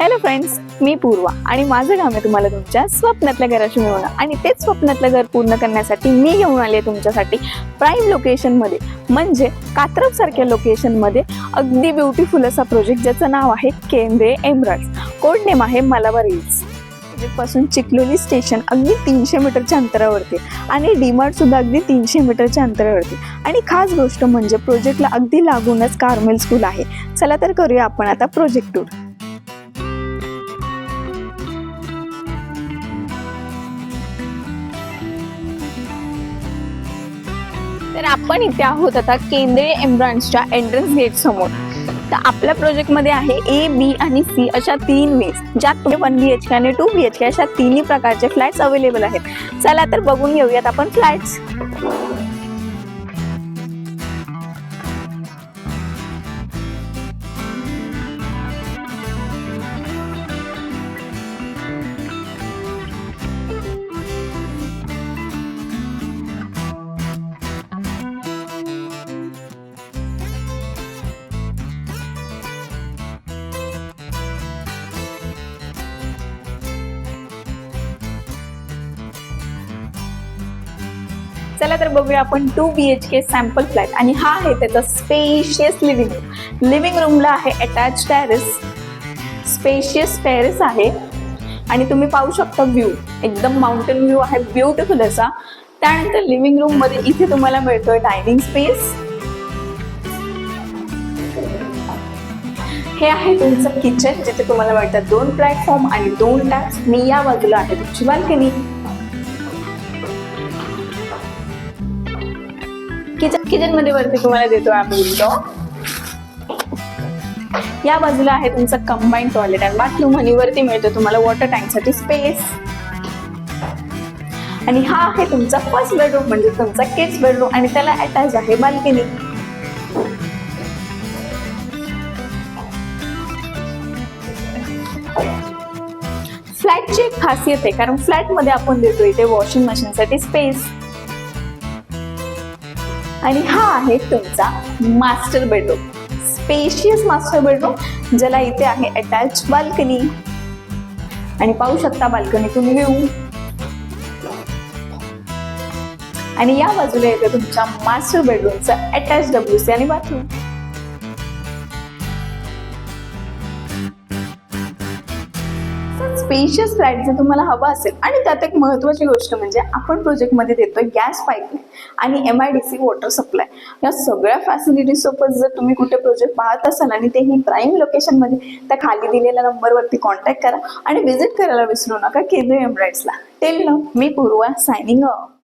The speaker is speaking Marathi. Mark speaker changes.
Speaker 1: हॅलो फ्रेंड्स, मी पूर्वा आणि माझं काम आहे तुम्हाला तुमच्या स्वप्नातल्या घराशी मिळवणं. आणि तेच स्वप्नातलं घर पूर्ण करण्यासाठी मी घेऊन आले तुमच्यासाठी प्राईम लोकेशनमध्ये, म्हणजे कात्रज सारख्या लोकेशनमध्ये अगदी ब्युटिफुल असा प्रोजेक्ट ज्याचं नाव आहे केंद्रे एमराल्ड्स. कोड नेम आहे मलाबार हिल्स. पासून चिखलोली स्टेशन अगदी 300 मीटरच्या अंतरावरती आणि डीमार्ट सुद्धा अगदी 300 मीटरच्या अंतरावरती. आणि खास गोष्ट म्हणजे प्रोजेक्टला अगदी लागूनच कार्मेल स्कूल आहे. चला तर करूया आपण आता प्रोजेक्ट टूर. तर आपण इथे आहोत आता केंद्रे एमराल्ड्सच्या एंट्रन्स गेट समोर. तर आपल्या प्रोजेक्टमध्ये आहे ए, बी आणि सी अशा 3 वेज, ज्यात 1 BHK आणि 2 BHK अशा तिन्ही प्रकारचे फ्लॅट्स अवेलेबल आहेत. चला तर बघून घेऊयात आपण फ्लॅट्स. चला तर बघूया आपण 2 BHK सॅम्पल फ्लॅट. आणि हा आहे त्याचा स्पेशियस लिव्हिंग रूम. लिव्हिंग रूमला आहे अटॅच टेरेस, स्पेशियस टेरेस आहे. आणि तुम्ही पाहू शकता व्ह्यू, एकदम माउंटेन व्ह्यू आहे, ब्युटिफुल असा. त्यानंतर लिव्हिंग रूम मध्ये इथे तुम्हाला मिळतोय डायनिंग स्पेस. हे आहे तुमचं किचन, जिथे तुम्हाला मिळतात 2 प्लॅटफॉर्म आणि 2 टॅप्स. आणि या बाजूला आहे तुमची बाल्कनी. किचन मध्ये वरती तुम्हाला देतो आम्ही विंडो. या बाजूला आहे तुमचं कंबाईन टॉयलेट आणि बाथरूम. आणि वरती मिळतो तुम्हाला वॉटर टँक साठी स्पेस. आणि हा आहे तुमचा फर्स्ट बेडरूम, म्हणजे तुमचा किड्स बेडरूम. आणि त्याला अटॅच आहे बाल्कनी. फ्लॅटची एक खासियत आहे, कारण फ्लॅट मध्ये आपण देतो इथे वॉशिंग मशीन साठी स्पेस. आणि हा आहे तुमचा master bedroom, spacious master bedroom, ज्याला इथे आहे अटॅच बाल्कनी. आणि पाहू शकता बाल्कनीतून व्ह्यू. आणि या बाजूला येते तुमच्या मास्टर बेडरूमचा अटॅच WC आणि बाथरूम. स्पेशियस फ्लॅट जर तुम्हाला हवा असेल, आणि त्यात एक महत्त्वाची गोष्ट म्हणजे आपण प्रोजेक्टमध्ये देतोय गॅस पाईपलाईन आणि MIDC वॉटर सप्लाय. या सगळ्या फॅसिलिटीज सोबत जर तुम्ही कुठे प्रोजेक्ट पाहत असाल आणि तेही प्राईम लोकेशनमध्ये, तर खाली दिलेल्या नंबरवरती कॉन्टॅक्ट करा आणि व्हिजिट करायला विसरू नका केंद्रे एमराल्ड्सला. टिल नाउ, मी पूर्वा सायनिंग ऑफ.